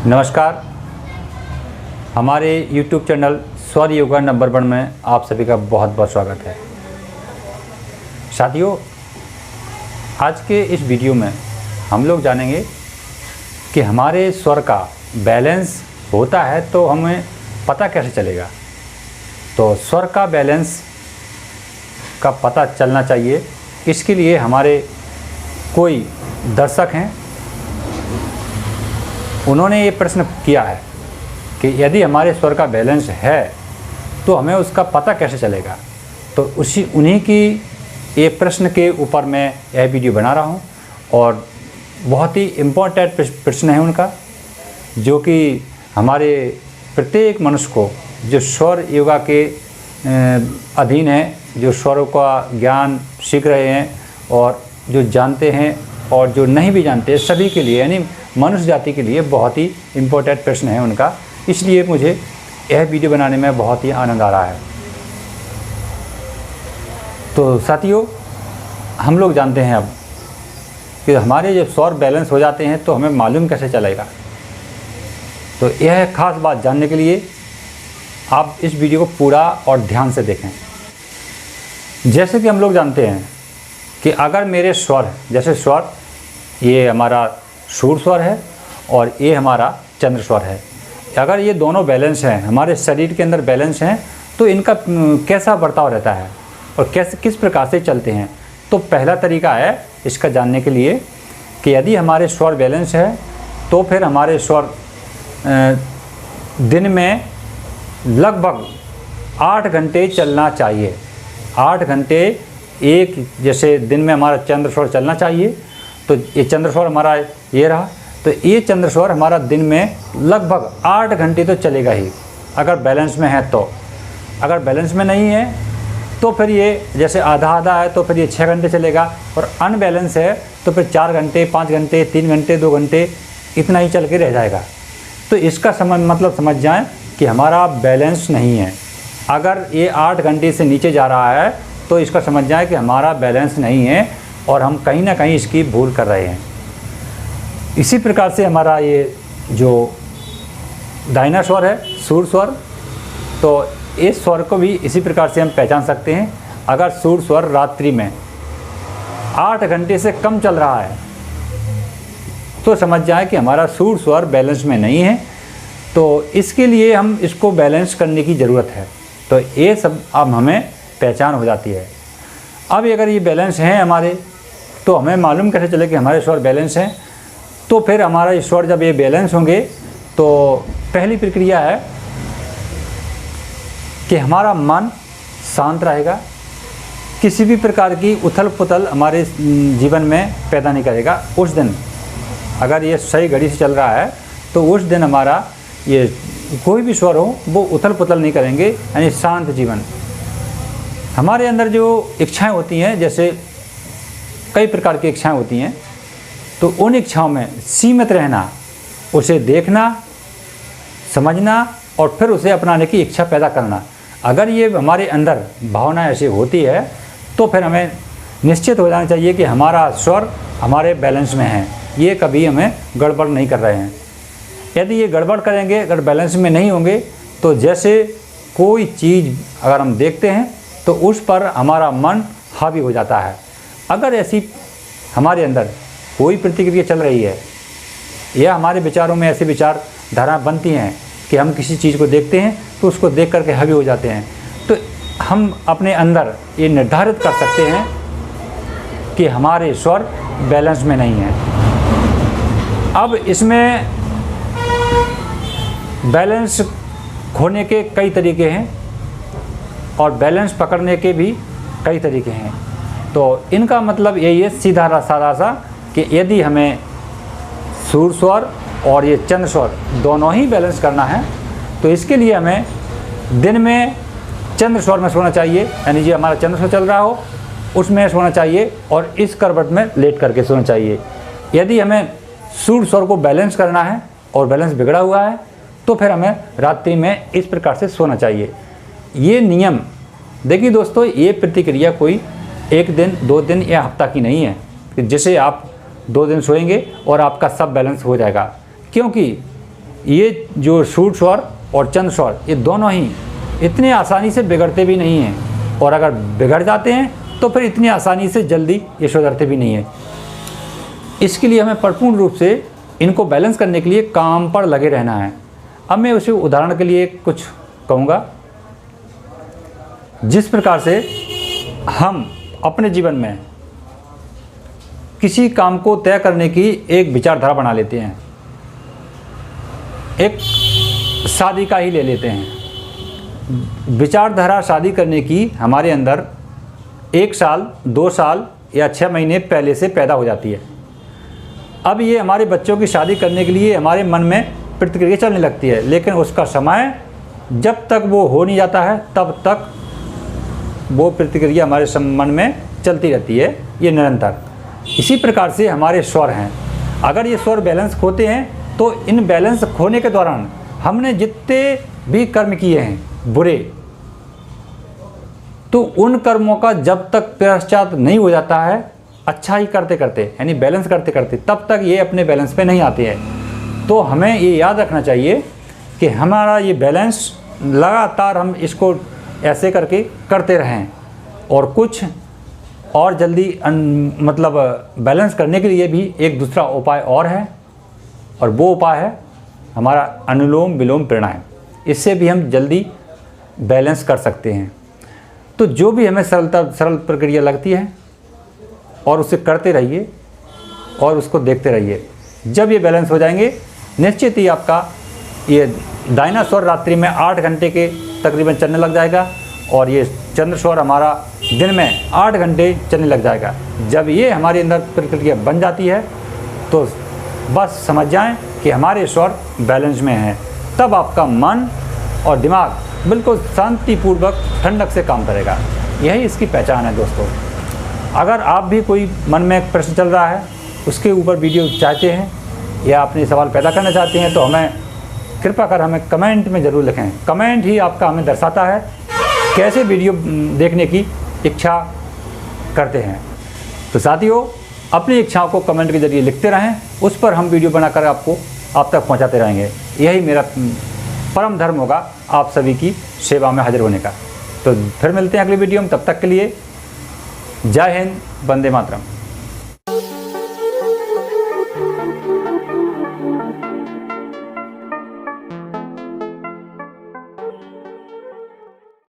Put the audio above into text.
नमस्कार। हमारे YouTube channel स्वर योगा नंबर 1 में आप सभी का बहुत बहुत स्वागत है। साथियों, आज के इस वीडियो में हम लोग जानेंगे कि हमारे स्वर का बैलेंस होता है तो हमें पता कैसे चलेगा। तो स्वर का बैलेंस का पता चलना चाहिए, इसके लिए हमारे कोई दर्शक हैं, उन्होंने ये प्रश्न किया है कि यदि हमारे स्वर का बैलेंस है तो हमें उसका पता कैसे चलेगा। तो उन्हीं की ये प्रश्न के ऊपर मैं यह वीडियो बना रहा हूँ और बहुत ही इम्पोर्टेंट प्रश्न है उनका, जो कि हमारे प्रत्येक मनुष्य को जो स्वर योगा के अधीन है, जो स्वरों का ज्ञान सीख रहे हैं और जो जानते हैं और जो नहीं भी जानते, सभी के लिए यानी मनुष्य जाति के लिए बहुत ही इम्पोर्टेंट प्रश्न है उनका। इसलिए मुझे यह वीडियो बनाने में बहुत ही आनंद आ रहा है। तो साथियों, हम लोग जानते हैं अब कि हमारे जब स्वर बैलेंस हो जाते हैं तो हमें मालूम कैसे चलेगा। तो यह खास बात जानने के लिए आप इस वीडियो को पूरा और ध्यान से देखें। जैसे कि हम लोग जानते हैं कि अगर मेरे स्वर, जैसे स्वर ये हमारा सूर स्वर है और ये हमारा चंद्र स्वर है, अगर ये दोनों बैलेंस हैं, हमारे शरीर के अंदर बैलेंस हैं, तो इनका कैसा बर्ताव रहता है और किस प्रकार से चलते हैं। तो पहला तरीका है इसका जानने के लिए कि यदि हमारे स्वर बैलेंस है तो फिर हमारे स्वर दिन में लगभग 8 घंटे चलना चाहिए। 8 घंटे एक, जैसे दिन में हमारा चंद्र स्वर चलना चाहिए, तो ये चंद्र स्वर हमारा ये रहा, तो ये चंद्र स्वर हमारा दिन में लगभग 8 घंटे तो चलेगा ही, अगर बैलेंस में है तो। अगर बैलेंस में नहीं है तो फिर ये जैसे आधा आधा है तो फिर ये 6 घंटे चलेगा, और अनबैलेंस है तो फिर 4 घंटे, 5 घंटे, 3 घंटे, 2 घंटे इतना ही चल के रह जाएगा। तो इसका समझ जाएं कि हमारा बैलेंस नहीं है। अगर ये 8 घंटे से नीचे जा रहा है तो इसका समझ जाए कि हमारा बैलेंस नहीं है और हम कहीं ना कहीं इसकी भूल कर रहे हैं। इसी प्रकार से हमारा ये जो दाहिना स्वर है, सूर स्वर, तो इस स्वर को भी इसी प्रकार से हम पहचान सकते हैं। अगर सूर स्वर रात्रि में 8 घंटे से कम चल रहा है तो समझ जाए कि हमारा सूर स्वर बैलेंस में नहीं है। तो इसके लिए हम इसको बैलेंस करने की ज़रूरत है। तो ये सब अब हमें पहचान हो जाती है। अब अगर ये बैलेंस हैं हमारे, तो हमें मालूम कैसे चले कि हमारे स्वर बैलेंस हैं। तो फिर हमारा स्वर जब ये बैलेंस होंगे तो पहली प्रक्रिया है कि हमारा मन शांत रहेगा, किसी भी प्रकार की उथल पुथल हमारे जीवन में पैदा नहीं करेगा। उस दिन अगर ये सही घड़ी से चल रहा है तो उस दिन हमारा ये कोई भी स्वर हो वो उथल पुथल नहीं करेंगे, यानी शांत जीवन। हमारे अंदर जो इच्छाएं होती हैं, जैसे कई प्रकार की इच्छाएं होती हैं, तो उन इच्छाओं में सीमित रहना, उसे देखना, समझना और फिर उसे अपनाने की इच्छा पैदा करना। अगर ये हमारे अंदर भावना ऐसी होती है तो फिर हमें निश्चित हो जाना चाहिए कि हमारा स्वर हमारे बैलेंस में है, ये कभी हमें गड़बड़ नहीं कर रहे हैं। यदि ये गड़बड़ करेंगे, अगर बैलेंस में नहीं होंगे, तो जैसे कोई चीज़ अगर हम देखते हैं तो उस पर हमारा मन हावी हो जाता है। अगर ऐसी हमारे अंदर कोई प्रतिक्रिया चल रही है या हमारे विचारों में ऐसे विचार धारा बनती हैं कि हम किसी चीज़ को देखते हैं तो उसको देख करके हावी हो जाते हैं, तो हम अपने अंदर ये निर्धारित कर सकते हैं कि हमारे स्वर बैलेंस में नहीं है। अब इसमें बैलेंस खोने के कई तरीके हैं और बैलेंस पकड़ने के भी कई तरीके हैं। तो इनका मतलब यही है, सीधा साधा सा, कि यदि हमें सूर स्वर और ये चंद्र स्वर दोनों ही बैलेंस करना है तो इसके लिए हमें दिन में चंद्र स्वर में सोना चाहिए, यानी जो हमारा चंद्र स्वर चल रहा हो उसमें सोना चाहिए और इस करवट में लेट करके सोना चाहिए। यदि हमें सूर स्वर को बैलेंस करना है और बैलेंस बिगड़ा हुआ है तो फिर हमें रात्रि में इस प्रकार से सोना चाहिए। ये नियम देखिए दोस्तों, ये प्रतिक्रिया कोई 1 दिन 2 दिन या हफ्ता की नहीं है कि जैसे आप 2 दिन सोएंगे और आपका सब बैलेंस हो जाएगा, क्योंकि ये जो शूट स्वर और चंद्र स्वर ये दोनों ही इतने आसानी से बिगड़ते भी नहीं हैं, और अगर बिगड़ जाते हैं तो फिर इतनी आसानी से जल्दी ये सुधरते भी नहीं हैं। इसके लिए हमें परिपूर्ण रूप से इनको बैलेंस करने के लिए काम पर लगे रहना है। अब मैं उसे उदाहरण के लिए कुछ कहूँगा। जिस प्रकार से हम अपने जीवन में किसी काम को तय करने की एक विचारधारा बना लेते हैं, एक शादी का ही ले लेते हैं। विचारधारा शादी करने की हमारे अंदर 1 साल 2 साल या 6 महीने पहले से पैदा हो जाती है। अब ये हमारे बच्चों की शादी करने के लिए हमारे मन में प्रतिक्रिया चलने लगती है, लेकिन उसका समय जब तक वो हो नहीं जाता है तब तक वो प्रतिक्रिया हमारे मन में चलती रहती है, ये निरंतर। इसी प्रकार से हमारे स्वर हैं, अगर ये स्वर बैलेंस खोते हैं तो इन बैलेंस खोने के दौरान हमने जितने भी कर्म किए हैं बुरे, तो उन कर्मों का जब तक पश्चात नहीं हो जाता है अच्छा ही करते करते, यानी बैलेंस करते करते, तब तक ये अपने बैलेंस पे नहीं आते हैं। तो हमें ये याद रखना चाहिए कि हमारा ये बैलेंस लगातार हम इसको ऐसे करके करते रहें, और कुछ और जल्दी मतलब बैलेंस करने के लिए भी एक दूसरा उपाय और है, और वो उपाय है हमारा अनुलोम विलोम प्राणायाम। इससे भी हम जल्दी बैलेंस कर सकते हैं। तो जो भी हमें सरल प्रक्रिया लगती है और उसे करते रहिए और उसको देखते रहिए। जब ये बैलेंस हो जाएंगे निश्चित ही आपका ये दाहिना स्वर रात्रि में 8 घंटे के तकरीबन चलने लग जाएगा, और ये चंद्र स्वर हमारा दिन में 8 घंटे चलने लग जाएगा। जब ये हमारे अंदर प्रक्रिया बन जाती है तो बस समझ जाएं कि हमारे स्वर बैलेंस में हैं। तब आपका मन और दिमाग बिल्कुल शांतिपूर्वक ठंडक से काम करेगा। यही इसकी पहचान है दोस्तों। अगर आप भी कोई मन में एक प्रश्न चल रहा है, उसके ऊपर वीडियो चाहते हैं या अपने सवाल पैदा करना चाहते हैं, तो हमें कृपा कर हमें कमेंट में ज़रूर लिखें। कमेंट ही आपका हमें दर्शाता है कैसे वीडियो देखने की इच्छा करते हैं। तो साथियों, अपनी इच्छाओं को कमेंट के ज़रिए लिखते रहें, उस पर हम वीडियो बनाकर आपको आप तक पहुंचाते रहेंगे। यही मेरा परम धर्म होगा आप सभी की सेवा में हाजिर होने का। तो फिर मिलते हैं अगली वीडियो में, तब तक के लिए जय हिंद, वंदे मातरम।